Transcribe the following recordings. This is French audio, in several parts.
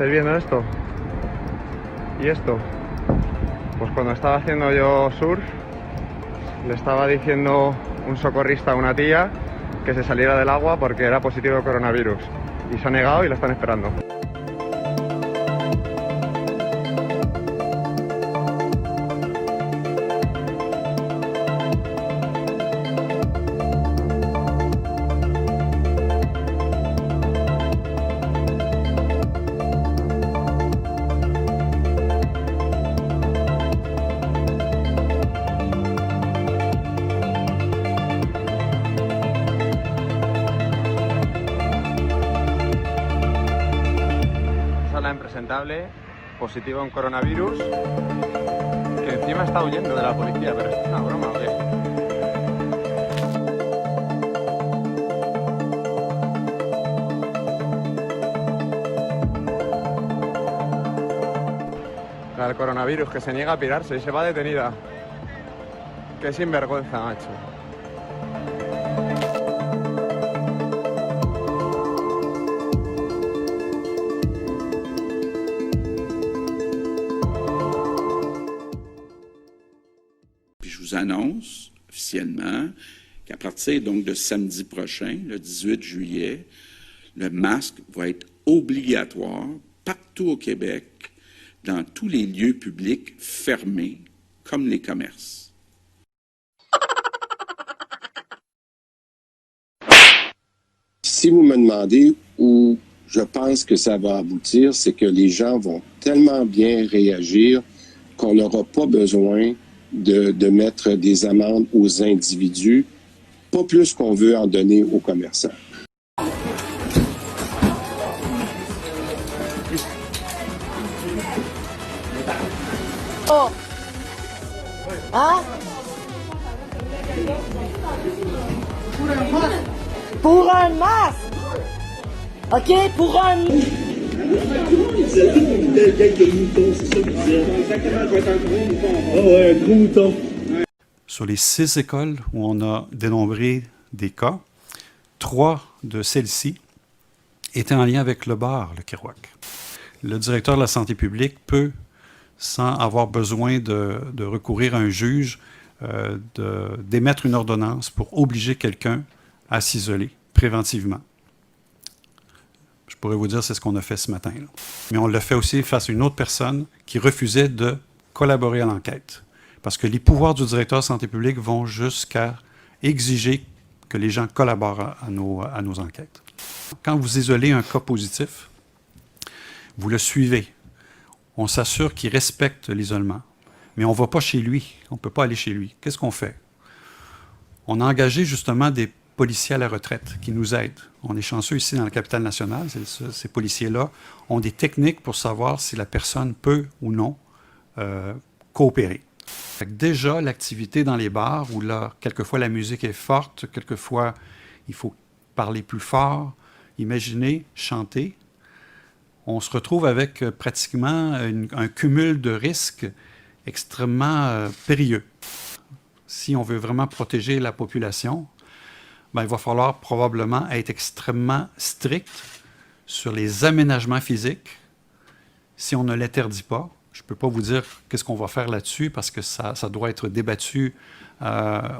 ¿Estáis viendo esto? ¿Y esto? Pues cuando estaba haciendo yo surf, le estaba diciendo un socorrista a una tía que se saliera del agua porque era positivo de coronavirus. Y se ha negado y la están esperando. Impresentable, positivo en coronavirus, que encima está huyendo de la policía, pero ¿esto es una broma o qué? La del coronavirus, que se niega a pirarse y se va detenida. Qué sinvergüenza, macho. Je vous annonce officiellement qu'à partir donc de samedi prochain, le 18 juillet, le masque va être obligatoire partout au Québec, dans tous les lieux publics fermés, comme les commerces. Si vous me demandez où je pense que ça va aboutir, c'est que les gens vont tellement bien réagir qu'on n'aura pas besoin de mettre des amendes aux individus, pas plus qu'on veut en donner aux commerçants. Oh! Hein? Pour un masque! OK, pour un... Sur les 6 écoles où on a dénombré des cas, 3 de celles-ci étaient en lien avec le bar, le Kerouac. Le directeur de la santé publique peut, sans avoir besoin de recourir à un juge, d'émettre une ordonnance pour obliger quelqu'un à s'isoler préventivement. Je pourrais vous dire, c'est ce qu'on a fait ce matin, là. Mais on l'a fait aussi face à une autre personne qui refusait de collaborer à l'enquête. Parce que les pouvoirs du directeur de santé publique vont jusqu'à exiger que les gens collaborent à nos enquêtes. Quand vous isolez un cas positif, vous le suivez. On s'assure qu'il respecte l'isolement. Mais on ne va pas chez lui. On ne peut pas aller chez lui. Qu'est-ce qu'on fait? On a engagé justement des policiers à la retraite qui nous aident. On est chanceux ici dans la capitale nationale. Ces policiers-là ont des techniques pour savoir si la personne peut ou non coopérer. Fait que déjà, l'activité dans les bars, où là, quelquefois la musique est forte, quelquefois il faut parler plus fort, imaginer, chanter, on se retrouve avec pratiquement un cumul de risques extrêmement périlleux. Si on veut vraiment protéger la population, ben, il va falloir probablement être extrêmement strict sur les aménagements physiques. Si on ne l'interdit pas, je ne peux pas vous dire qu'est-ce qu'on va faire là-dessus parce que ça doit être débattu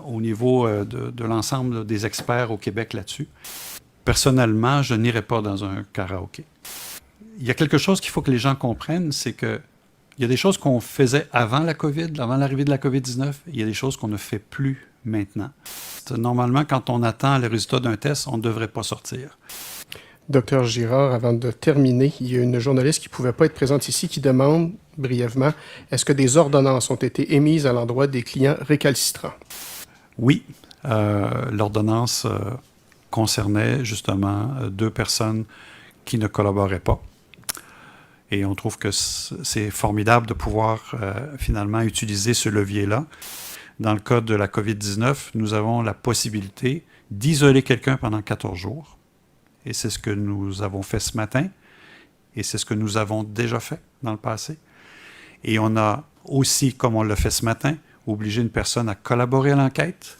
au niveau de l'ensemble des experts au Québec là-dessus. Personnellement, je n'irai pas dans un karaoké. Il y a quelque chose qu'il faut que les gens comprennent, c'est qu'il y a des choses qu'on faisait avant la COVID, avant l'arrivée de la COVID-19, il y a des choses qu'on ne fait plus maintenant. Normalement, quand on attend le résultat d'un test, on ne devrait pas sortir. Docteur Girard, avant de terminer, il y a une journaliste qui ne pouvait pas être présente ici qui demande brièvement, est-ce que des ordonnances ont été émises à l'endroit des clients récalcitrants? Oui, l'ordonnance concernait justement 2 personnes qui ne collaboraient pas. Et on trouve que c'est formidable de pouvoir finalement utiliser ce levier-là. Dans le cas de la COVID-19, nous avons la possibilité d'isoler quelqu'un pendant 14 jours. Et c'est ce que nous avons fait ce matin. Et c'est ce que nous avons déjà fait dans le passé. Et on a aussi, comme on l'a fait ce matin, obligé une personne à collaborer à l'enquête.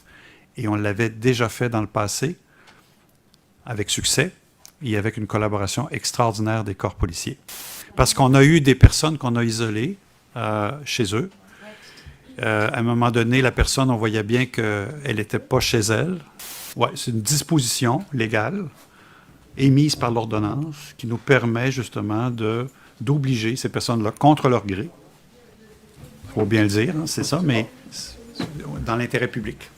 Et on l'avait déjà fait dans le passé, avec succès. et avec une collaboration extraordinaire des corps policiers. Parce qu'on a eu des personnes qu'on a isolées chez eux. À un moment donné, la personne, on voyait bien qu'elle n'était pas chez elle. Ouais, c'est une disposition légale émise par l'ordonnance qui nous permet justement d'obliger ces personnes-là contre leur gré. Il faut bien le dire, hein, c'est ça, mais dans l'intérêt public.